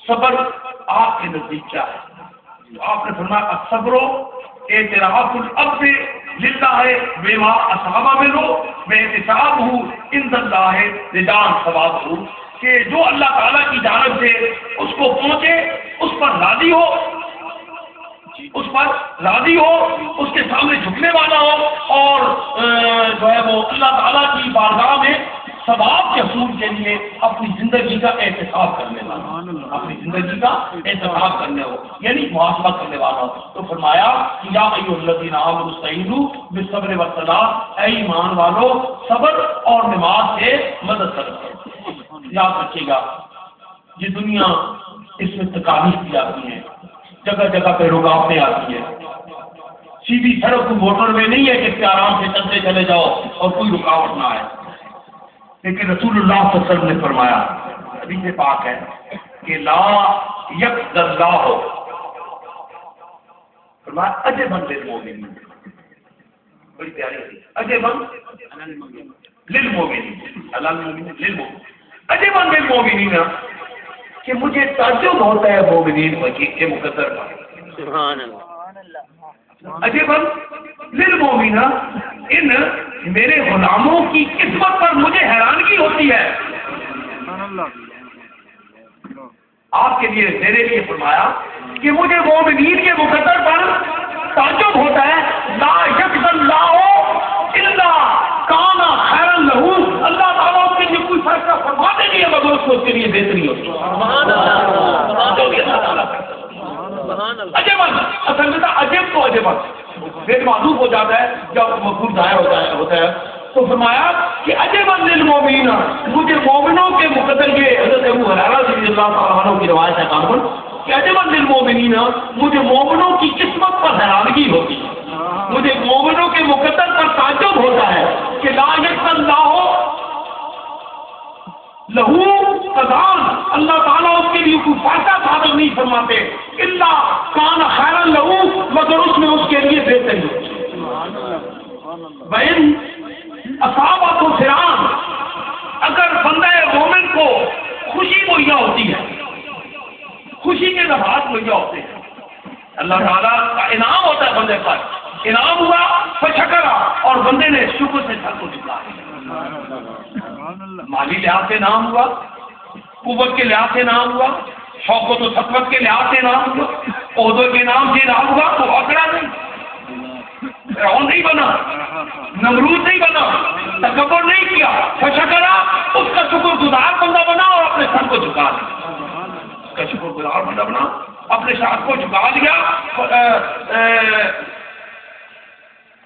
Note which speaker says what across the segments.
Speaker 1: صبر آپ کے نزدیک کیا ہے؟ تو آپ نے فرمایا الصبر اعتراف العبد للہ بما اصاب منہ واحتسابہ عند اللہ رضا ثوابہ، کہ جو اللہ تعالیٰ کی جانب سے اس کو پہنچے اس پر راضی ہو، اس پر راضی ہو، اس کے سامنے جھکنے والا ہو، اور جو ہے وہ اللہ تعالیٰ کی بارگاہ میں ثواب کے حصول کے لیے اپنی زندگی کا احتساب کرنے والا، اپنی زندگی کا احتساب کرنے ہو، یعنی محاسبہ کرنے والا ہو۔ تو فرمایا کہ یا ایھا الذین آمنوا استعینوا بالصبر والصلاۃ، اے ایمان والو صبر اور نماز سے مدد کرو۔ یاد رکھیے گا یہ دنیا، اس میں تکالیف بھی آتی ہیں، جگہ جگہ پہ رکاوٹیں آتی ہیں، سیدھی سڑک کوئی موٹر وے نہیں ہے کہ اس پہ آرام سے چلتے چلے جاؤ اور کوئی رکاوٹ نہ آئے، لیکن رسول اللہ صلی اللہ علیہ وسلم نے فرمایا، حدیث پاک ہے کہ لا یقضی اللہ، فرمایا عجبا للمؤمنین، بڑی پیاری حدیث، عجبا للمؤمنین، عجبا للمؤمنین، کہ مجھے تعجب ہوتا ہے مومنین کے مقدر پر، سبحان اللہ، عجبا للمؤمنین، ان میرے غلاموں کی قسمت پر مجھے حیرانگی ہوتی ہے۔ آپ کے لیے میرے لیے فرمایا کہ مجھے مومنین کے مقدر پر تعجب ہوتا ہے، لا یقضی اللہ الا کان خیرا لہ، اللہ تعالیٰ اس کے لیے کوئی فیصلہ فرماتے نہیں ہے مگر اس کے لیے بہتری ہوتی ہے۔ سبحان اللہ، جو بھی اللہ تعالیٰ کرتا ہے، عجب، اصل میں عجب تو عجب پھر معذوف ہو جاتا ہے جب مفعول ظاہر ہوتا ہے، تو فرمایا کہ عجبا للمؤمنین، مجھے مومنوں کے مقدر، یہ حضرت ابو ہریرہ رضی اللہ تعالیٰ عنہ کی روایت ہے کامل، کہ عجبا للمؤمنین، مجھے مومنوں کی قسمت پر حیرانگی ہوتی ہے، مجھے مومنوں کے مقدر پر تعجب ہوتا ہے کہ لا یقضی اللہ لہو قضاء، اللہ تعالیٰ اس کے لیے کوئی فیصلہ صادر نہیں فرماتے، الا کان خیرا لہو، مگر اس میں اس کے لیے بہتری ہوتی ہے۔ وَإِنْ اصابت فرعون، اگر بندہ مومن کو خوشی مہیا ہوتی ہے، خوشی کے لحاظ مہیا ہوتے ہیں، اللہ تعالیٰ کا انعام ہوتا ہے بندے پر، انعام ہوا فشکرا، اور بندے نے شکر سے سر کو جھکایا، مالی لحاظ سے انعام ہوا، قوت کے لحاظ سے انعام ہوا، شوقت و سطوت کے لحاظ سے انعام ہوا، عہدے کے انعام سے انعام ہوا، تو اکڑا نہیں، فرعون نہیں بنا، نمرود نہیں بنا، تکبر نہیں کیا، فشکرا، اس کا شکر گزار بندہ بنا اور اپنے سر کو جھکا دیا، اس کا شکر گزار بندہ بنا، اپنے سر کو جھکا دیا،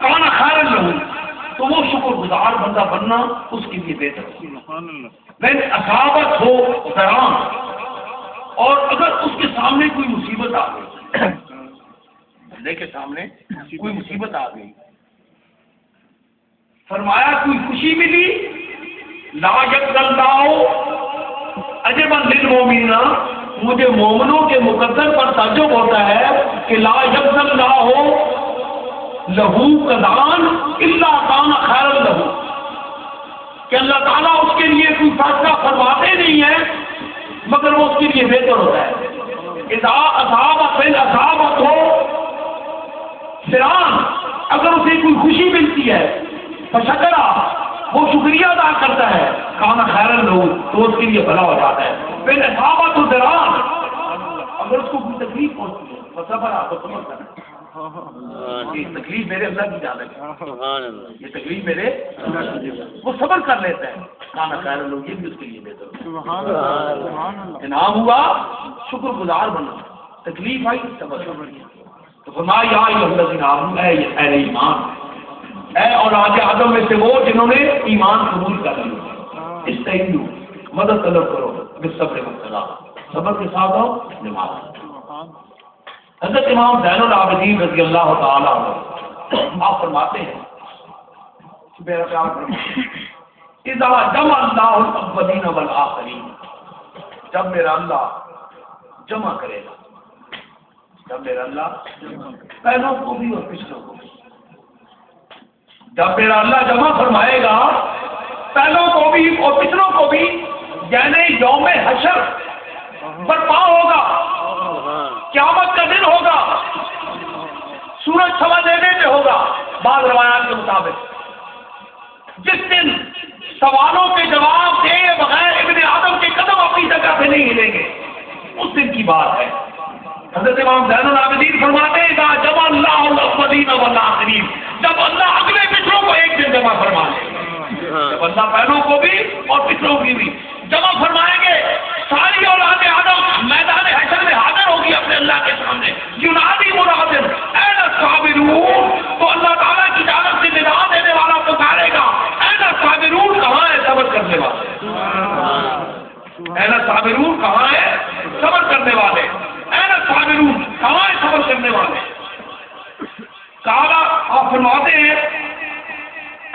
Speaker 1: کان خیرا لہ، تو وہ شکر گزار بندہ بننا اس کے لیے بہتر ہے۔ لیکن اصابت ہو ضران، اور اگر اس کے سامنے کوئی مصیبت آ گئی، بندے کے سامنے کوئی مصیبت آ گئی، فرمایا کوئی خوشی ملی، لا یقضی اللہ عجبا للمؤمنین، مجھے مومنوں کے مقدر پر تعجب ہوتا ہے کہ لا یقضی اللہ لہو قضاء الا کان خیرا لہ، کہ اللہ تعالیٰ اس کے لیے کوئی فیصلہ فرماتے نہیں ہے مگر وہ اس کے لیے بہتر ہوتا ہے۔ اذا اصابت ہو فرعون، اگر اسے کوئی خوشی ملتی ہے، فشکرا، وہ شکریہ ادا کرتا ہے، کان خیرا لہ، تو اس کے لیے بھلا ہو جاتا ہے۔ پھر اصابت ضران، اگر اس کو کوئی تکلیف پہنچتی ہے، فصبر، آپ کو صبر کرنا، یہ تکلیف میرے اللہ کی جانب ہے، یہ تکلیف میرے، وہ صبر کر لیتا ہے، کانا خیرا لہ، یہ بھی اس کے لیے بہتر ہے۔ انعام ہوا شکر گزار بنا، تکلیف آئی صبر کرنا۔ تو فرمایا یا ایھا الذین آمنوا، اے اہل ایمان، اے اولاد آدم میں سے وہ جنہوں نے ایمان قبول کر لیا، استعینوا، مدد طلب کرو، بالصبر والصلاۃ، صبر کے ساتھ ہو، نماز۔ حضرت امام زین العابدین رضی اللہ تعالی عنہ آپ فرماتے ہیں، اذا جمع اللہ الاولین والآخرین، جب میرا اللہ جمع کرے گا، جب میرا اللہ پہلوں کو بھی اور پچھلوں کو بھی، جب میرا اللہ جمع فرمائے گا پہلوں کو بھی اور پچھلوں کو بھی، یعنی یوم حشر برپا ہوگا، ہوگا بعض روایات کے مطابق جس دن سوالوں کے جواب دے بغیر ابن آدم کے قدم اپنی جگہ سے نہیں ہلیں گے، اس دن کی بات ہے۔ حضرت امام زین العابدین فرماتے ہیں جمع اللہ الاولین والآخرین، جب اللہ اگلے پچھلوں کو ایک دن جمع فرما لے، جب اللہ پہلوں کو بھی اور پچھلوں کی بھی جمع فرمائیں گے، ساری اولاد آدم میدان حشر میں حاضر ہوگی اپنے اللہ کے سامنے، ینادی منادٍ این الصابرون، تو اللہ تعالیٰ کی جانب سے ندا دینے والا پکارے گا این الصابرون، کہاں ہے صبر کرنے والے، این الصابرون کہاں ہے صبر کرنے والے، این الصابرون کہاں ہے صبر کرنے والے۔ کہا آپ فرماتے ہیں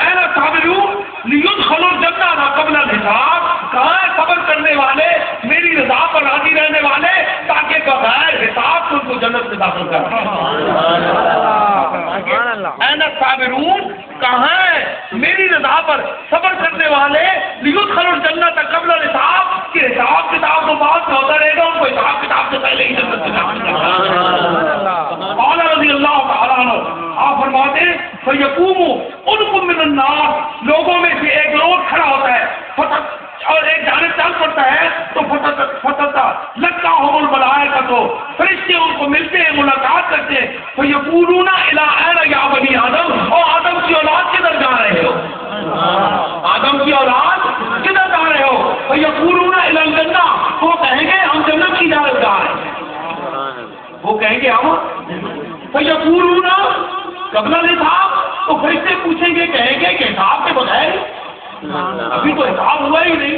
Speaker 1: این الصابرون لیدخلوا الجنہ قبل الحساب، کہاں ہے صبر کرنے والے میری رضا پر راضی رہنے والے تاکہ بغیر حساب ان کو جنت سے داخل کر دیں۔ این الصابرون کہاں ہے میری رضا پر صبر کرنے والے لیدخلوا الجنہ قبل الحساب، کہ حساب کتاب تو بعد میں ہوتا رہے گا، ان کو حساب کتاب سے پہلے ہی جنت سے داخل کرنا۔ قال رضی اللہ تعالیٰ عنہ، آپ فرماتے ہیں فَيَقُومُ أُنْقُمْ مِنَ النَّارِ، لوگوں میں سے ایک لوگ کھڑا ہوتا ہے اور ایک جانب چل پڑتا ہے تو فتح لگتا ہو الملائکۃ، فرشتے ان کو ملتے ہیں، ملاقات کرتے ہیں، فَيَقُولُونَ إِلَىٰ أَيْنَ يَا بَنِي آدَمَ، اور آدم کی اولاد کدھر جا رہے ہو، آدم کی اولاد کدھر جا رہے ہو، فَيَقُولُونَ إِلَى الْجَنَّةِ، وہ کہیں گے ہم جنت کی جانب جا رہے ہیں، وہ کہیں گے ہم فَيَقُولُونَ قبل الحساب، تو فرشتے پوچھیں گے کہیں گے کہ حساب کے بغیر ابھی تو حساب ہوا ہی نہیں،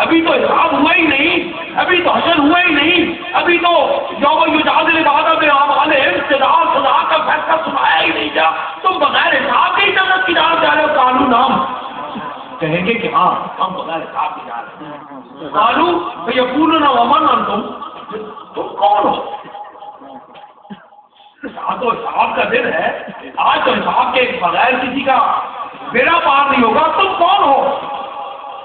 Speaker 1: ابھی تو حساب ہوا ہی نہیں، ابھی تو حشر ہوا ہی نہیں، ابھی تو یوم یجادل العباد بأعمالہم سزا کا فیصلہ سنایا ہی نہیں گیا، تم بغیر حساب کے جنت کی جانب جا رہے ہو۔ قالوا نعم، کہیں گے کہ ہاں ہم بغیر حساب کی جا رہے ہیں۔ قالوا فیقولون ومن انتم، تم کون ہو؟ آج تو حساب کا دن ہے، آج تو حساب کے بغیر کسی کا بیڑا پار نہیں ہوگا، تم کون ہو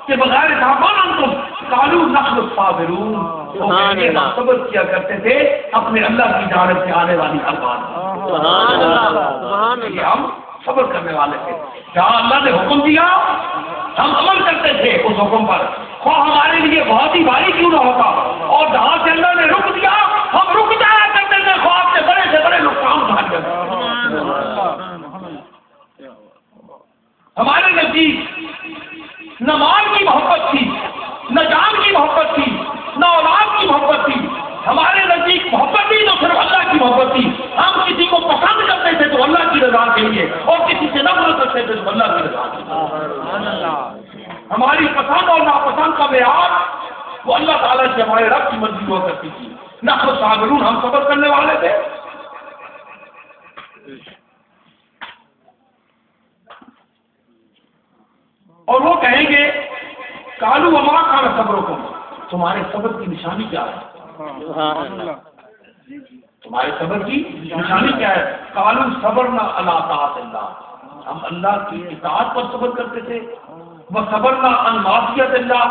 Speaker 1: کہ بغیر حساب کون تم؟ قالوا نحن الصابرون، وہ کہیں گے ہم صبر کیا کرتے تھے اپنے اللہ کی جانب سے آنے والی ہر بات، ہم صبر کرنے والے تھے، جہاں اللہ نے حکم دیا ہم عمل کرتے تھے اس حکم پر، خواہ ہمارے لیے بہت ہی بھاری کیوں نہ ہوتا، اور جہاں سے اللہ نے رک دیا ہم رک جایا کرتے تھے، خواب سے بڑے نقصان اٹھا کر۔ ہمارے نزدیک نہ مال کی محبت تھی، نہ جان کی محبت تھی، نہ اولاد کی محبت تھی، ہمارے نزدیک محبت ہی تو صرف اللہ کی محبت تھی، ہم کسی کو پسند کرتے تھے تو اللہ کی رضا کے لیے، اور کسی سے نفرت کرتے تھے تو اللہ کی رضا کے لیے۔ ہماری پسند اور ناپسند کا معیار وہ اللہ تعالیٰ سے ہمارے رب کی مرضی ہوا کرتی تھی۔ نحن الصابرون، ہم صبر کرنے والے تھے۔ اور وہ کہیں گے قالوا وما كان صبركم، تمہارے صبر کی نشانی کیا ہے، تمہارے صبر کی نشانی کیا ہے؟ قالوا صبرنا على طاعة اللہ، ہم اللہ کی اطاعت پر صبر کرتے تھے، وصبرنا عن معصیت اللہ،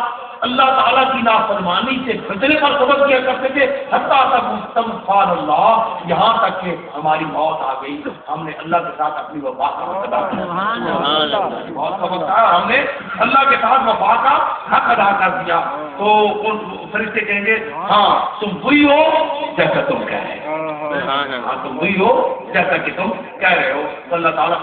Speaker 1: اللہ تعالیٰ کی نافرمانی سے بچنے پر صبر کیا کرتے تھے، حتیٰ استغفر اللہ، یہاں تک کہ ہماری موت آ گئی، ہم نے اللہ کے ساتھ اپنی وفا کا حق ادا کیا، بہت صبر تھا، ہم نے اللہ کے ساتھ وفا کا حق ادا کر دیا۔ تو فرشتے کہیں گے ہاں تم وہی ہو جیسا تم کہہ رہے ہو، ہاں تم وہی ہو جیسا کہ تم کہہ رہے ہو۔ اللہ تعالیٰ